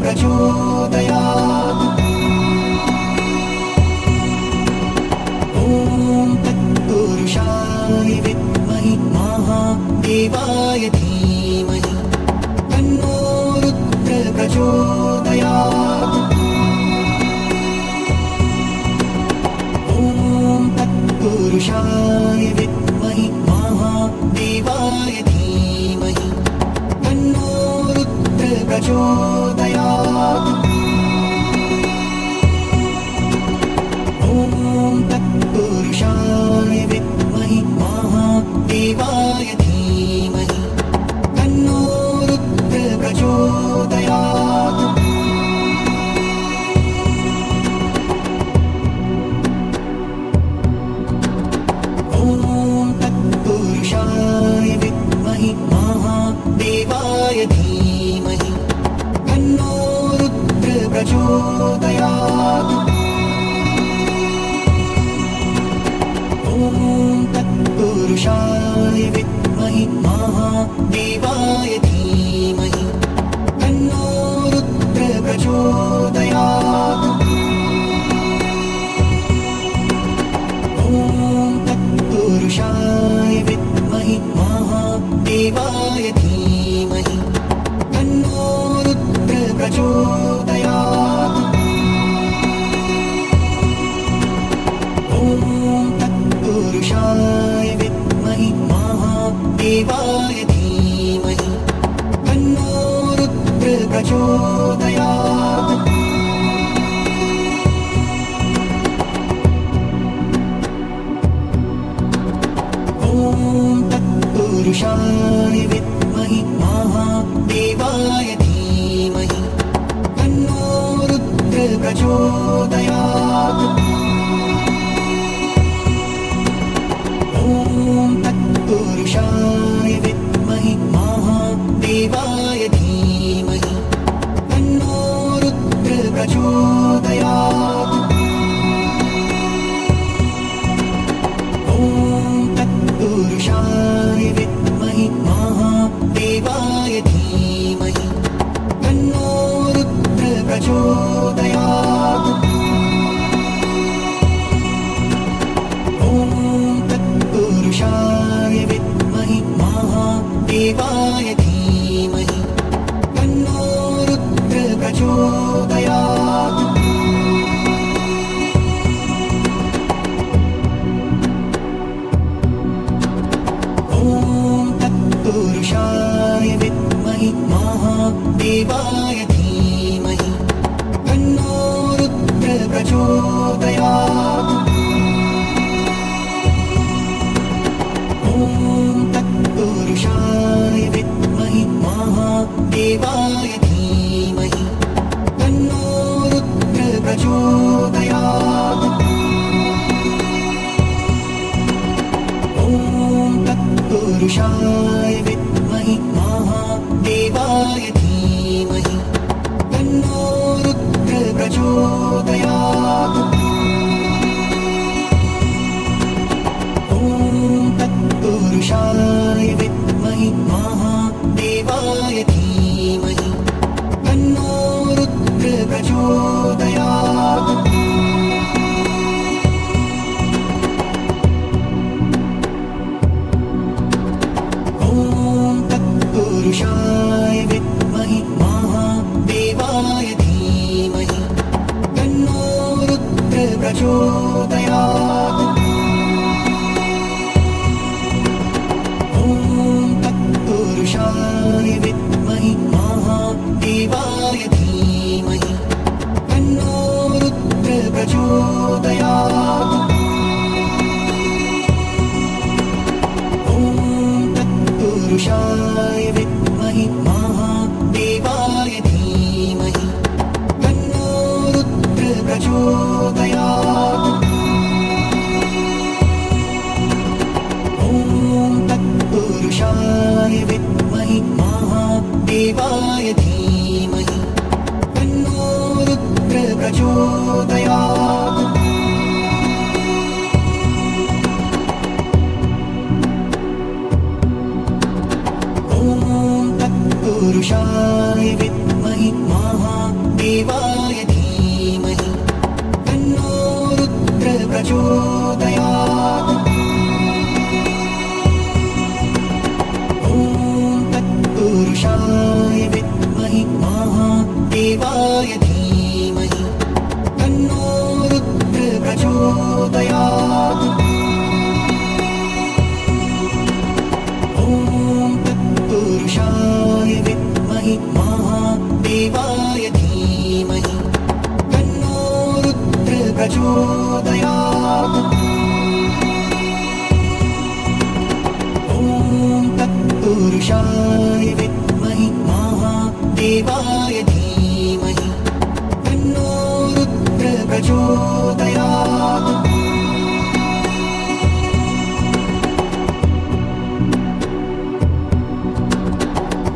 प्रचोदयात्। ॐ तत्पुरुषाय विद्महे महादेवाय धीमहि तन्नो रुद्रः प्रचोदयात्। ॐ तत्पुरुषाय विद्महे महादेवाय धीमहि तन्नो रुद्रः प्रचोदयात्। ॐ तत्पुरुषाय विद्महे महादेवाय धीमहि तन्नो रुद्रः प्रचोदयात्। ॐ तत्पुरुषाय विद्महे महादेवाय धीमहि तन्नो रुद्रः प्रचोदयात्। ॐ तत्पुरुषाय विद्महे महादेवाय धीमहि तन्नो रुद्रः प्रचोदयात्। ॐ तत्पुरुषाय विद्महे महादेवाय धीमहि तन्नो रुद्रः प्रचोदयात्। ॐ तत्पुरुषाय विद्महे महादेवाय धीमहि तन्नो रुद्रः प्रचोदयात्। ॐ तत्पुरुषाय विद्महे महादेवाय धीमहि तन्नो रुद्रः प्रचोदयात्। ॐ तत्पुरुषाय विद्महे महादेवाय धीमहि तन्नो रुद्रः प्रचोदयात्। ॐ तत्पुरुषाय विद्महे महादेवाय धीमहि तन्नो रुद्रः प्रचोदयात्। ॐ तत्पुरुषाय विद्महे महादेवाय धीमहि तन्नो रुद्रः प्रचोदयात्। ॐ तत्पुरुषाय विद्महे महादेवाय धीमहि तन्नो रुद्रः प्रचोदयात्। ॐ तत्पुरुषाय विद्महे महादेवाय धीमहि तन्नो रुद्रः प्रचोदयात्। ॐ तत्पुरुषाय विद्महे महादेवाय धीमहि तन्नो रुद्रः प्रचोदयात्। ॐ तत्पुरुषाय विद्महे महादेवाय धीमहि तन्नो रुद्रः प्रचोदयात्। ॐ तत्पुरुषाय विद्महे महादेवाय धीमहि तन्नो रुद्रः प्रचोदयात्। ॐ तत्पुरुषाय विद्महे महादेवाय धीमहि तन्नो रुद्रः प्रचोदयात्। ॐ तत्पुरुषाय विद्महे महादेवाय धीमहि तन्नो रुद्रः प्रचोदयात्। ॐ तत्पुरुषाय विद्महे महादेवाय धीमहि तन्नो रुद्रः प्रचोदयात्। ॐ तत्पुरुषाय विद्महे प्रचोदयात्। ॐ तत्पुरुषाय विद्महे महादेवाय धीमहि तन्नो रुद्र प्रचोदयात्। ॐ तत्पुरुषाय विद्महे महादेवाय धीमहि तन्नो रुद्र प्रचोदयात्।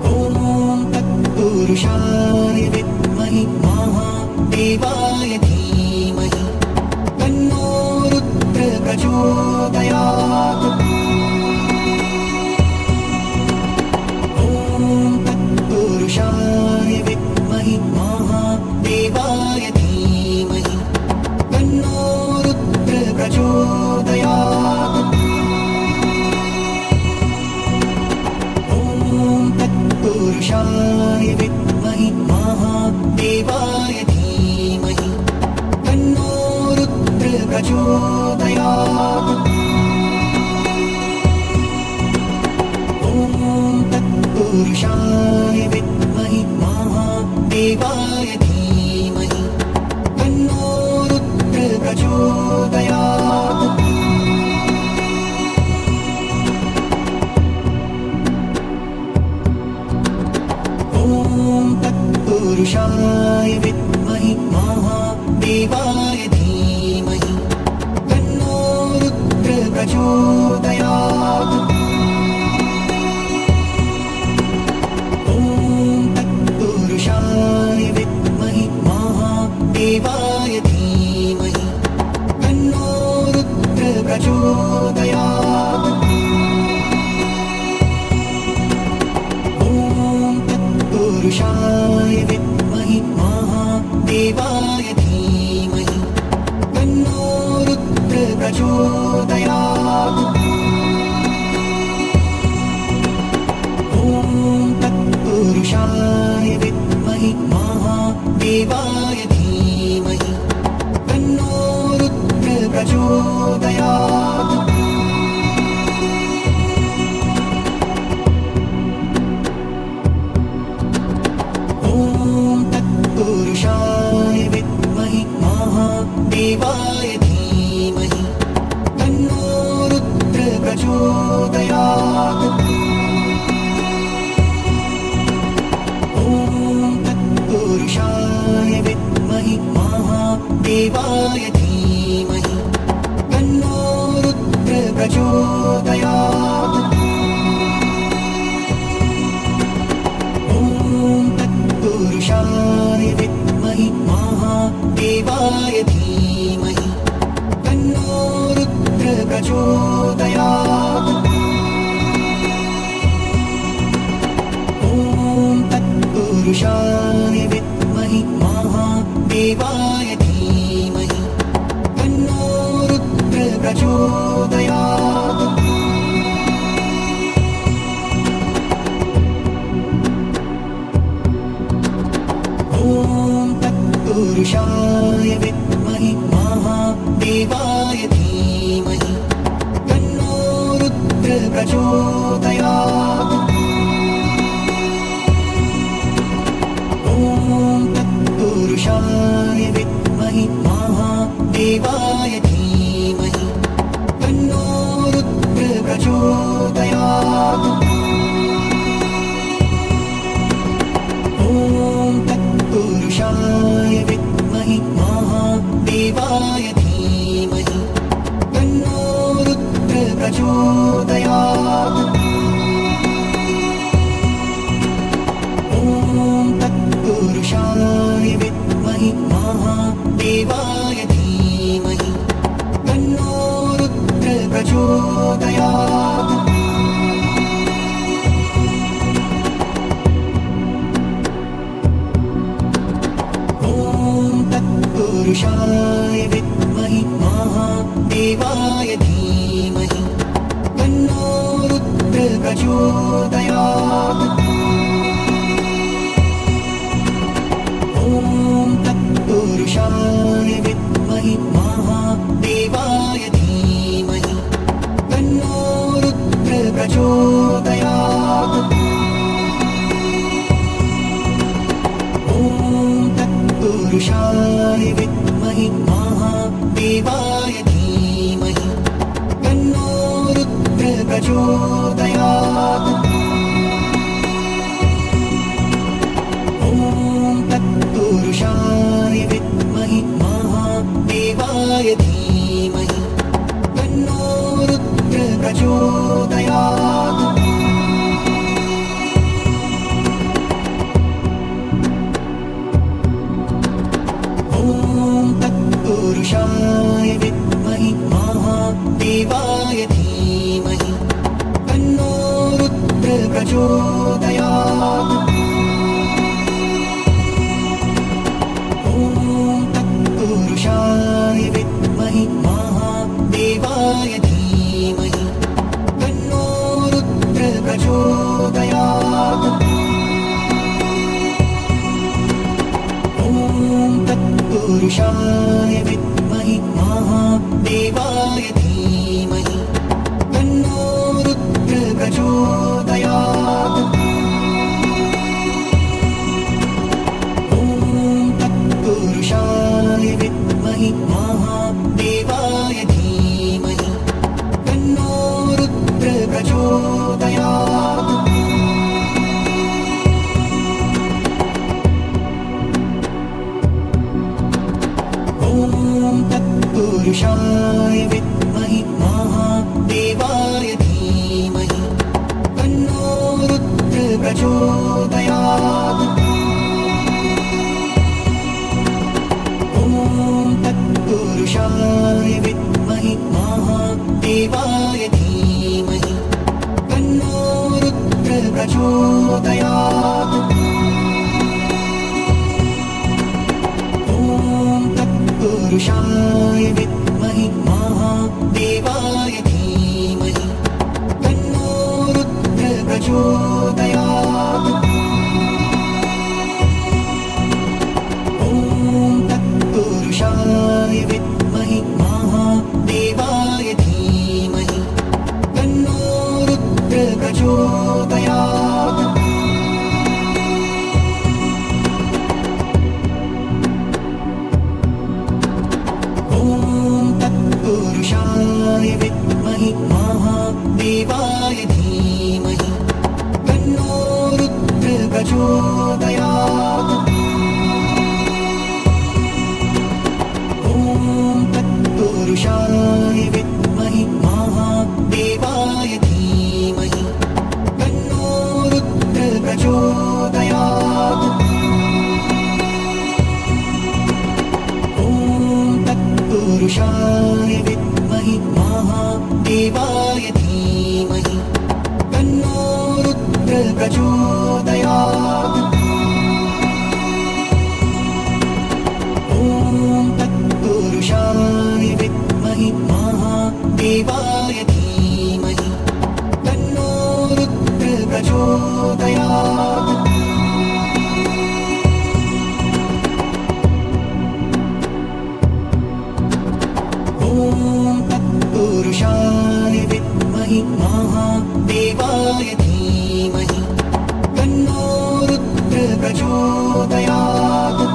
ॐ तत्पुरुषाय विद्महे महादेवाय धीमहि तन्नो रुद्र प्रचोदयात्। ॐ तत्पुरुषाय विद्महे महादेवाय धीमहि तन्नो रुद्र प्रचोदयात्। ॐ तत्पुरुषाय विद्महे महादेवाय धीमहि तन्नो रुद्र प्रचोदयात्। ॐ तत्पुरुषाय विद्महे महादेवाय धीमहि तन्नो रुद्र प्रचोदयात्। ॐ तत्पुरुषाय विद्महे महादेवाय धीमहि तन्नो रुद्र प्रचोदयात्। ॐ तत्पुरुषाय विद्महे महादेवाय धीमहि तन्नो रुद्र प्रचोदयात्। ॐ तत्पुरुषाय विद्महे महादेवाय धीमहि तन्नो रुद्र प्रचोदयात्। ॐ तत्पुरुषाय विद्महे महादेवाय धीमहि तन्नो रुद्र प्रचोदयात्। ॐ तत्पुरुषाय विद्महे महादेवाय धीमहि तन्नो रुद्र प्रचोदयात्। ॐ तत्पुरुषाय विद्महे महादेवाय धीमहि तन्नो रुद्र प्रचोदयात्। ॐ तत्पुरुषाय विद्महे महादेवाय धीमहि तन्नो रुद्र प्रचोदयात्। ॐ तत्पुरुषाय विद्महे महादेवाय धीमहि तन्नो रुद्र प्रचोदयात्। ॐ तत्पुरुषाय विद्महे महादेवाय धीमहि तन्नो रुद्र प्रचोदयात्। ॐ तत्पुरुषाय विद्महे महादेवाय धीमहि तन्नो रुद्र प्रचोदयात्। ॐ तत्पुरुषाय विद्महे महादेवाय धीमहि तन्नो रुद्र प्रचोदयात्। ॐ तत्पुरुषाय विद्महे महादेवाय धीमहि तन्नो रुद्र प्रचोदयात्। ॐ तत्पुरुषाय विद्महे महादेवाय धीमहि तन्नो रुद्र प्रचोदयात्। ॐ तत्पुरुषाय विद्महे महादेवाय तत्पुरुषाय विद्महे महादेवाय धीमहि तन्नो रुद्र प्रचोदयात्। ॐ तत्पुरुषाय विद्महे महादेवाय धीमहि तन्नो रुद्र प्रचोदयात्। ॐ तत्पुरुषाय विद्महे महादेवाय धीमहि तन्नो रुद्र प्रचोदयात्। ॐ तत्पुरुषाय विद्महे महादेवाय धीमहि तन्नो रुद्र प्रचोदयात्। ॐ तत्पुरुषाय विद्महे महादेवाय धीमहि तन्नो रुद्र प्रचोदयात्। ॐ तत्पुरुषाय विद्महे महादेवाय धीमहि तन्नो रुद्र प्रचोदयात्। ॐ तत्पुरुषाय विद्महे महादेवाय धीमहि तन्नो रुद्र प्रचोदयात्। ॐ तत्पुरुषाय विद्महे महादेवाय धीमहि तन्नो रुद्र प्रचोदयात्। ॐ तत्पुरुषाय विद्महे महादेवाय धीमहि तन्नो रुद्र प्रचोदयात्। ॐ तत्पुरुषाय विद्महे महादेवाय धीमहि तन्नो रुद्र प्रचोदयात्। ॐ तत्पुरुषाय विद्महे महादेवाय धीमहि तन्नो रुद्र प्रचोदयात्। ॐ तत्पुरुषाय विद्महे महादेवाय धीमहि तन्नो रुद्र प्रचोदयात्। ॐ तत्पुरुषाय विद्महे महादेवाय धीमहि तन्नो रुद्र प्रचोदयात्। ॐ तत्पुरुषाय विद्महे महादेवाय धीमहि तन्नो रुद्र प्रचोदयात्। ॐ तत्पुरुषाय विद्महे महादेवाय धीमहि तन्नो रुद्र प्रचोदयात्।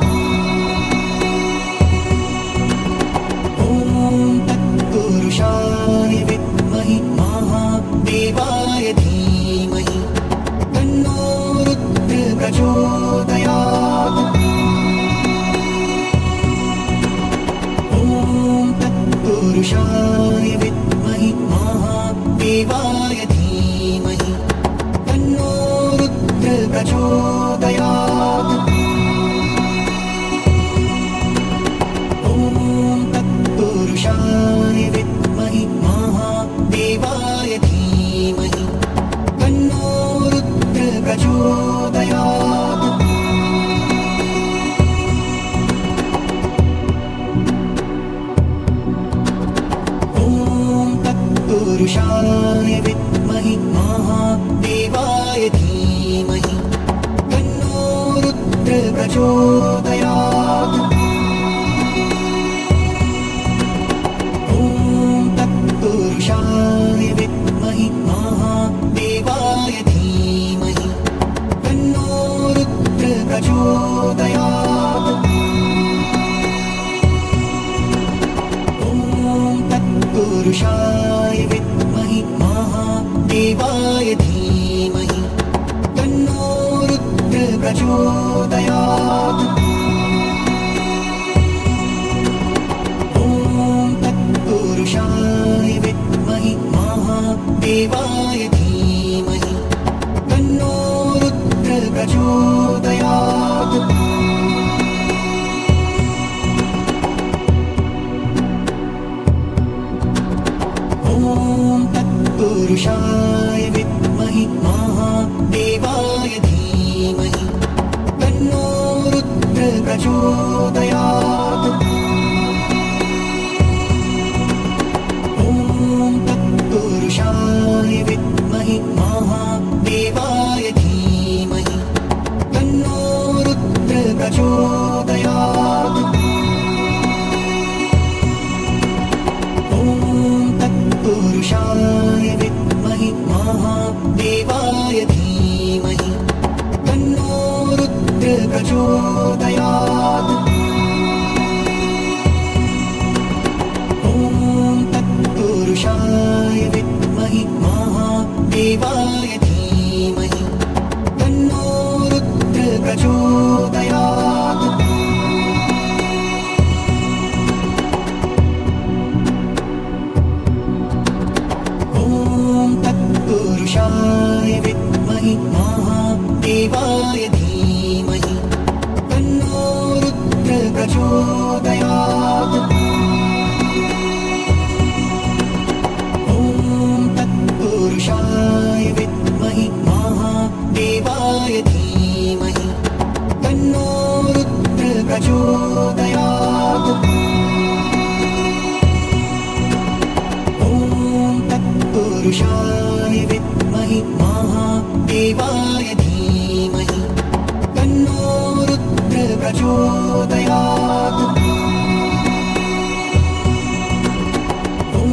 ॐ तत्पुरुषाय विद्महे महादेवाय धीमहि तन्नो रुद्र प्रचोदयात्। ॐ तत्पुरुषाय विद्महे महादेवाय धीमहि तन्नो रुद्र प्रचोदयात्। ॐ तत्पुरुषाय विद्महे महादेवाय धीमहि तन्नो रुद्र प्रचोदयात्। ॐ तत्पुरुषाय विद्महे महादेवाय धीमहि तन्नो रुद्र प्रचोदयात्। ॐ तत्पुरुषाय विद्महे महादेवाय धीमहि तन्नो रुद्र प्रचोदयात्। देवाय धीमहि तन्नो रुद्र प्रचोदयात्। ॐ तत्पुरुषाय विद्महि महादेवाय धीमहि तन्नो रुद्र प्रचोदयात्। ॐ तत्पुरुषाय विद्महि महादेवाय धीमहि तन्नो रुद्र प्रचोदयात्। ॐ तत्पुरुषाय विद्महि महादेवाय धीमहि तन्नो रुद्र प्रचोदयात्। ॐ तत्पुरुषाय विद्महि महादेवाय धीमहि तन्नो रुद्र प्रचोदयात्। ॐ तत्पुरुषाय विद्महि महादेवाय धीमहि तन्नो रुद्र प्रचोदयात्। ॐ तत्पुरुषाय विद्महि महादेवाय धीमहि तन्नो रुद्र प्रचोदयात्। ॐ तत्पुरुषाय विद्महि महादेवाय धीमहि तन्नो रुद्र प्रचोदयात्। ॐ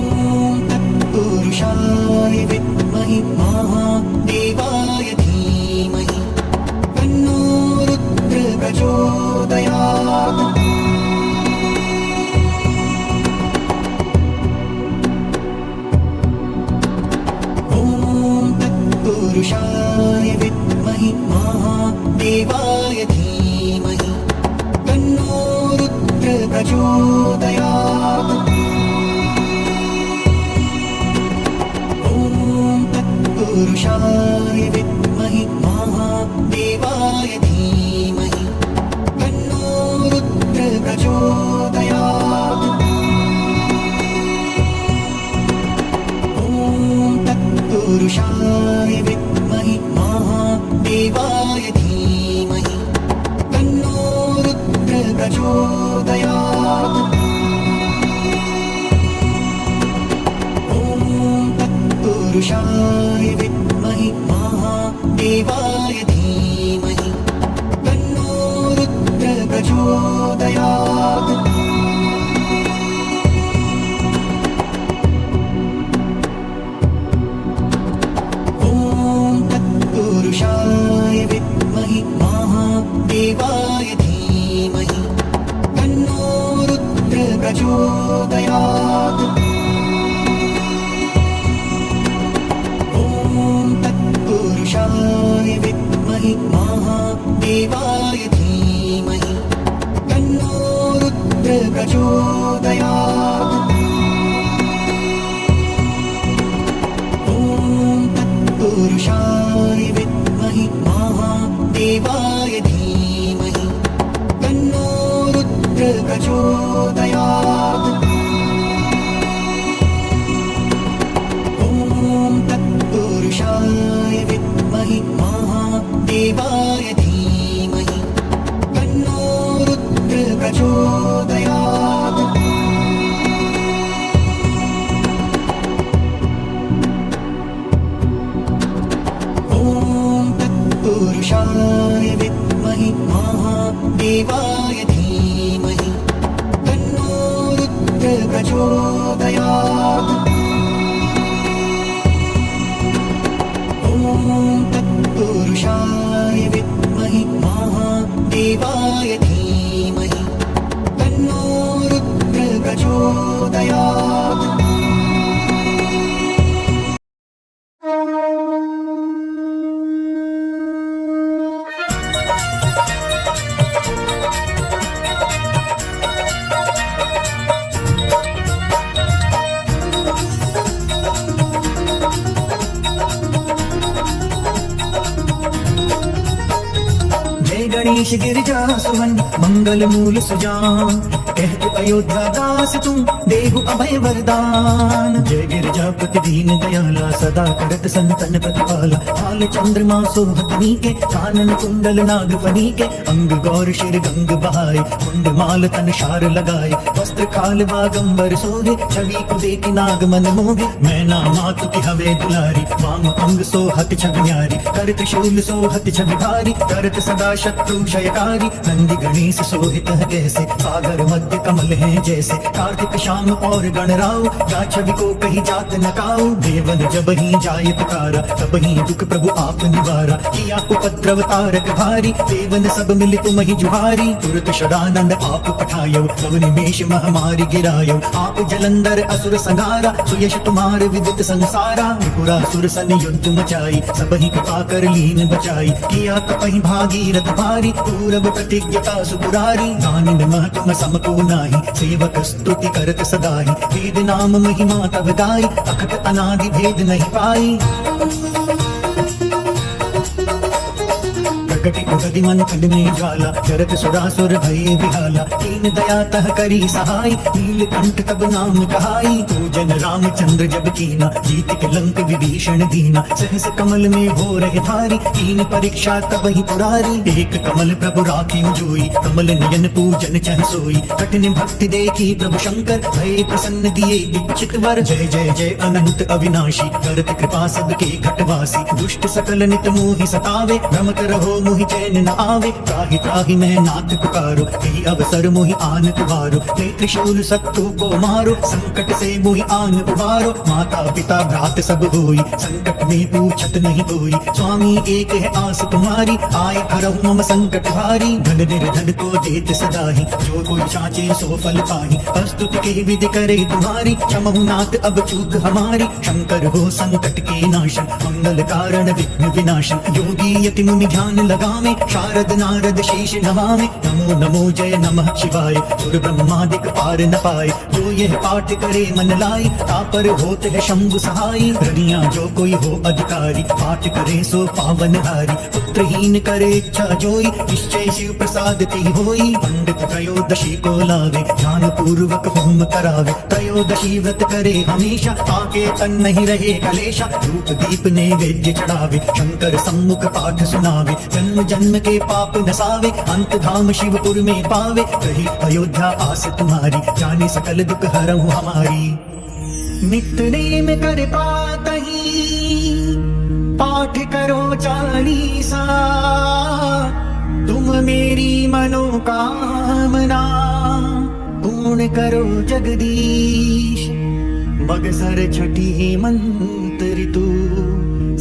तत्पुरुषाय विद्महि महादेवाय धीमहि तन्नो रुद्र प्रचोदयात्। ॐ तत्पुरुषाय विद्महि महादेवाय धीमहि तन्नो रुद्र प्रचोदयात्। ॐ तत्पुरुषाय विद्महि महादेवाय धीमहि तन्नो रुद्र प्रचोदयात्। ॐ तत्पुरुषाय विद्महि महादेवाय धीमहि तन्नो रुद्र प्रचोदयात्। ॐ तत्पुरुषाय विद्महि महादेवाय धीमहि तन्नो रुद्र प्रचोदयात्। ॐ तत्पुरुषाय विद्महि महादेवाय धीमहि तन्नो रुद्र प्रचोदयात्। ॐ तत्पुरुषाय विद्महि महादेवाय धीमहि तन्नो रुद्र प्रचोदयात्। ॐ तत्पुरुषाय विद्महि महादेवाय धीमहि तन्नो रुद्र प्रचोदयात्। ॐ तत्पुरुषाय विद्महि महादेवाय धीमहि तन्नो रुद्र प्रचोदयात्। ॐ तत्पुरुषाय विद्महि महादेवाय धीमहि तन्नो रुद्र प्रचोदयात्। ॐ तत्पुरुषाय विद्महि महादेवाय धीमहि तन्नो रुद्र प्रचोदयात्। गणेश गिरिजा सुमन मंगल मूल सुजान, कहत अयोध्या दास तुम देहु अभय वरदान। जय गिरिजापति दीन दयाला, सदा करत संतन प्रतिपाला। हाल चंद्रमा सोहतनी के, कानन कुंडल नाग फनी के। अंग गौर शिर गंग बहाए, कुंड माल तन शार लगाए। वस्त्र खाल बागंबर सोहे, छवि को देख नाग मन मोहे। मैना मातु की हवे दुलारी, वाम अंग सोहत छवि न्यारी। कर त्रिशूल सोहत छवि भारी, करत सदा शत्रु क्षयकारी। नंदी गणेश सोहित है कैसे, सागर मध्य कमल है जैसे। कार्तिक शाम और गणराव, जा छवि को कही जात न काऊ। देवन जब ही जाय पुकारा, तब ही दुख प्रभु आप निवारा। किया उपद्रव तारक भारी, देवन सब मिल तुम ही जुहारी। तुरत सदानंद आप पठायो, नव निमेष महामारी गिरायो। आप जलंधर असुर संहारा, सुयश तुम्हार विदित संसारा। त्रिपुरा सुर सन युद्ध मचाई, सब ही कृपा कर लीन बचाई। किया तपहि भागीरथ भारी, पूरब प्रतिज्ञता सुपुरारी। दानिन मह तुम समको नाही, सेवक स्तुति करत सदाई। वेद नाम महिमा तब गाई, अखट अनादि भेद नहीं पाई। प्रकटि उगति मन खंड में ज्वाला, जरत सुरासुर भये विहाला। दीन दया तह करी सहाय, नीलकंठ तब नाम कहाई। तू जन रामचंद्र जब कीना, जीत के लंक विभीषण दीना। सहस कमल में हो रहे धारी, कीन परीक्षा तब ही पुरारी। एक कमल प्रभु राखी जोई, कमल नयन पूजन चह सोई। कठिन भक्ति देखी प्रभु शंकर, भय प्रसन्न दिए दीक्षित वर। जय जय जय अनंत अविनाशी, करत कृपा सबके घटवासी। दुष्ट सकल नित मोहि सतावे, भ्रमत रहो मोहि चैन न आवे। त्राहि त्राहि मैं नाथ पुकारो, यही अवसर मोहि आन उबारो। ले त्रिशूल शत्रु को मारो, संकट से मोहि आन उबारो। माता पिता भ्रात सब होई, संकट में पूछत नहीं कोई। स्वामी एक है आस तुम्हारी, आए हरहु मम संकट भारी। धन निर्धन को देत सदाही, जो कोई चाचे सो फल पाही। स्तुति के विधि करे तुम्हारी, क्षमहु नाथ अब चूक हमारी। शंकर हो संकट के नाशन, मंगल कारण विघ्न विनाशन। योगी यति मुनि ध्यान लगावे, शारद नारद शेष नमावे। नमो नमो जय नमः शिवाय, सुर ब्रह्मादिक पार न पाए। जो यह पाठ करे मन लाई, तापर होत है शंभु सहाय। रनिया जो कोई हो अधिकारी, पाठ करे सो पावन हारी। पुत्रहीन करे इच्छा जोई, निश्चय शिव प्रसाद ती होई। पंडित त्रयोदशी को लावे, ध्यान पूर्वक होम करावे। त्रयोदशी व्रत करे हमेशा, आके तन नहीं रहे कलेशा। धूप दीप नैवेद्य चढ़ावे, शंकर सम्मुख पाठ सुनावे। जन्म जन्म के पाप नसावे, अंत धाम शिवपुर में पावे। कही अयोध्या आस तुम्हारी, जाने सकल दुख हरहु हमारी। नित्य नेम कर पातहि, पाठ करो चालीसा। तुम मेरी मनोकामना, पूर्ण करो जगदीश। बगसर छठी हेमंत ऋतु,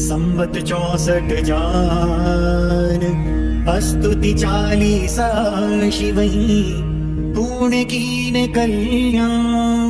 संवत 64 जान। स्तुति चालीसा शिवहि, पूर्ण कीन कल्याण।